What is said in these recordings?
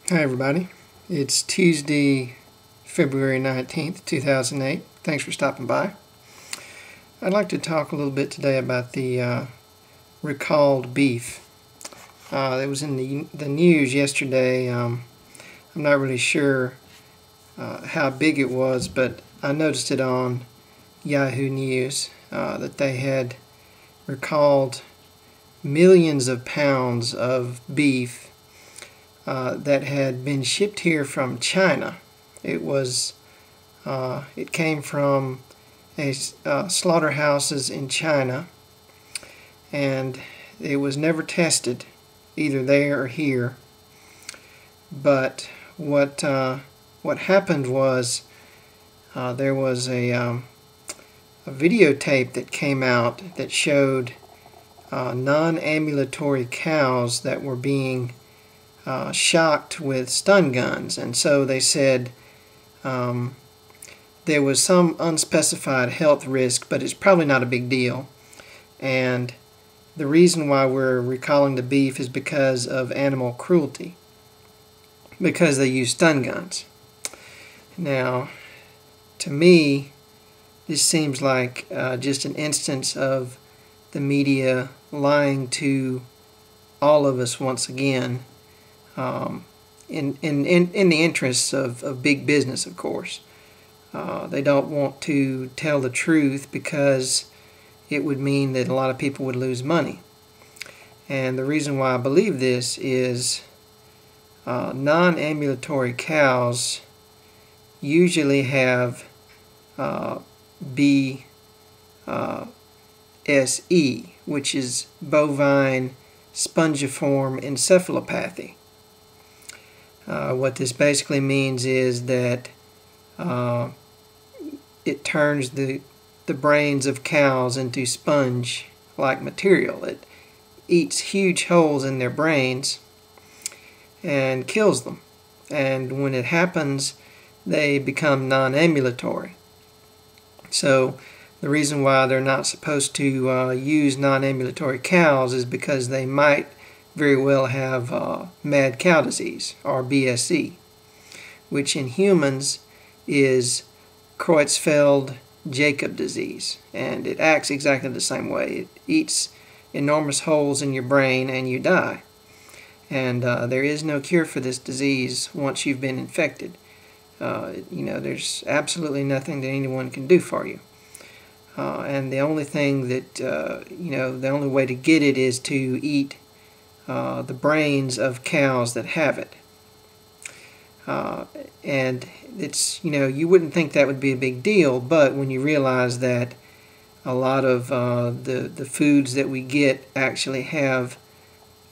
Hi everybody, it's Tuesday, February 19th, 2008. Thanks for stopping by. I'd like to talk a little bit today about the recalled beef. It was in the news yesterday. I'm not really sure how big it was, but I noticed it on Yahoo News that they had recalled millions of pounds of beef that had been shipped here from China. It came from slaughterhouses in China, and it was never tested either there or here. But what happened was there was a videotape that came out that showed non-ambulatory cows that were being shocked with stun guns, and so they said there was some unspecified health risk, but it's probably not a big deal. And the reason why we're recalling the beef is because of animal cruelty, because they use stun guns. Now, to me, this seems like just an instance of the media lying to all of us once again. In the interests of big business, of course. They don't want to tell the truth because it would mean that a lot of people would lose money. And the reason why I believe this is non-ambulatory cows usually have BSE, which is bovine spongiform encephalopathy. What this basically means is that it turns the brains of cows into sponge-like material. It eats huge holes in their brains and kills them. And when it happens, they become non-ambulatory. So the reason why they're not supposed to use non-ambulatory cows is because they might very well have mad cow disease, or BSE, which in humans is Creutzfeldt-Jakob disease, and it acts exactly the same way. It eats enormous holes in your brain and you die. And there is no cure for this disease once you've been infected. There's absolutely nothing that anyone can do for you. And the only thing that, the only way to get it is to eat the brains of cows that have it. And it's, you wouldn't think that would be a big deal, but when you realize that a lot of the foods that we get actually have,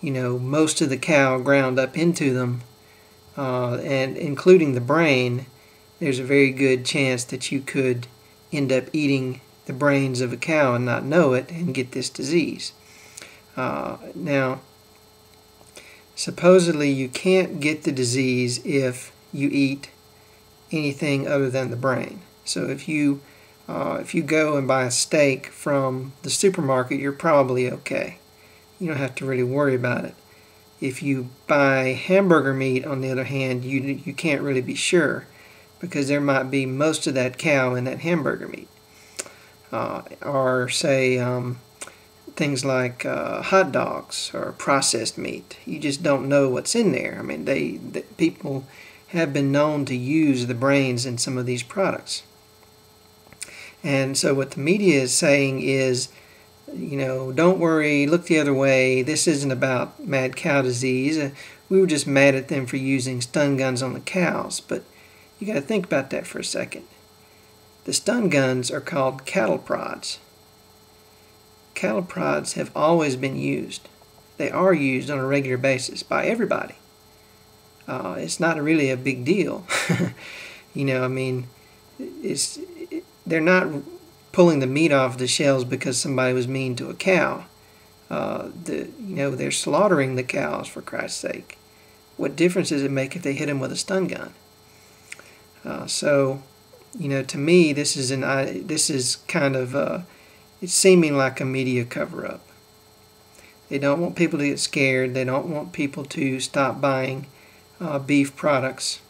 most of the cow ground up into them, and including the brain, there's a very good chance that you could end up eating the brains of a cow and not know it and get this disease. Now, supposedly you can't get the disease if you eat anything other than the brain. So if you go and buy a steak from the supermarket, you're probably okay. You don't have to really worry about it. If you buy hamburger meat, on the other hand, you can't really be sure, because there might be most of that cow in that hamburger meat. Or say things like hot dogs or processed meat. You just don't know what's in there. I mean, people have been known to use the brains in some of these products. And so what the media is saying is, don't worry, look the other way. This isn't about mad cow disease. We were just mad at them for using stun guns on the cows. But you got to think about that for a second. The stun guns are called cattle prods. Cattle prods have always been used. They are used on a regular basis by everybody. It's not really a big deal. They're not pulling the meat off the shelves because somebody was mean to a cow. They're slaughtering the cows, for Christ's sake. What difference does it make if they hit them with a stun gun? To me, this is kind of it's seeming like a media cover-up. They don't want people to get scared. They don't want people to stop buying beef products.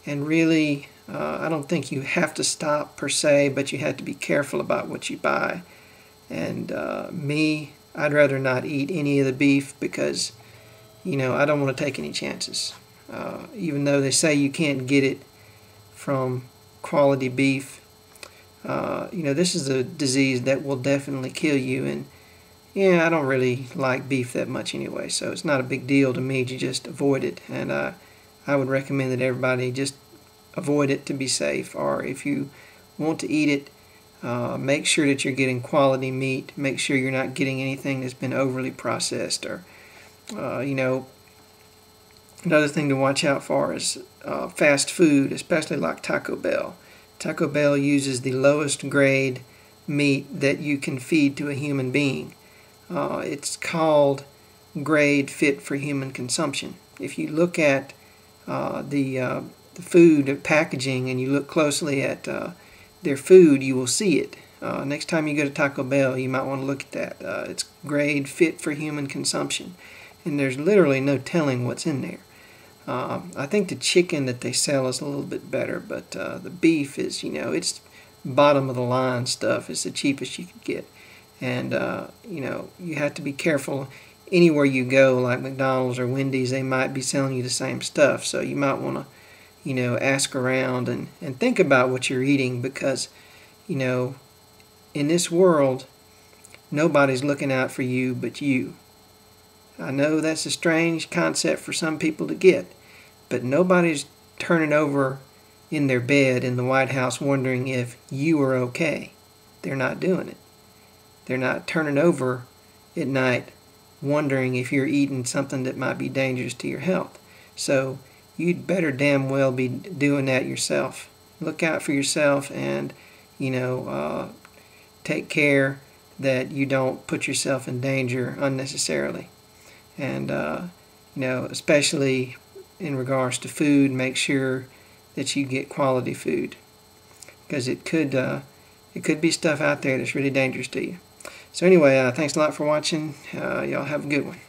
And really, I don't think you have to stop per se, but you have to be careful about what you buy. And I'd rather not eat any of the beef because, I don't want to take any chances. Even though they say you can't get it from quality beef, this is a disease that will definitely kill you. And yeah, I don't really like beef that much anyway, so it's not a big deal to me to just avoid it. And I would recommend that everybody just avoid it to be safe. Or if you want to eat it, make sure that you're getting quality meat. Make sure you're not getting anything that's been overly processed. Or, another thing to watch out for is fast food, especially like Taco Bell. Taco Bell uses the lowest grade meat that you can feed to a human being. It's called grade fit for human consumption. If you look at the food packaging and you look closely at their food, you will see it. Next time you go to Taco Bell, you might want to look at that. It's grade fit for human consumption, and there's literally no telling what's in there. I think the chicken that they sell is a little bit better, but the beef is, it's bottom of the line stuff. It's the cheapest you could get. And, you have to be careful. Anywhere you go, like McDonald's or Wendy's, they might be selling you the same stuff. So you might want to, ask around and think about what you're eating because, in this world, nobody's looking out for you but you. I know that's a strange concept for some people to get, but nobody's turning over in their bed in the White House wondering if you are okay. They're not doing it. They're not turning over at night wondering if you're eating something that might be dangerous to your health. So you'd better damn well be doing that yourself. Look out for yourself and, take care that you don't put yourself in danger unnecessarily. And, especially in regards to food, make sure that you get quality food because it could be stuff out there that's really dangerous to you. So anyway, thanks a lot for watching. Y'all have a good one.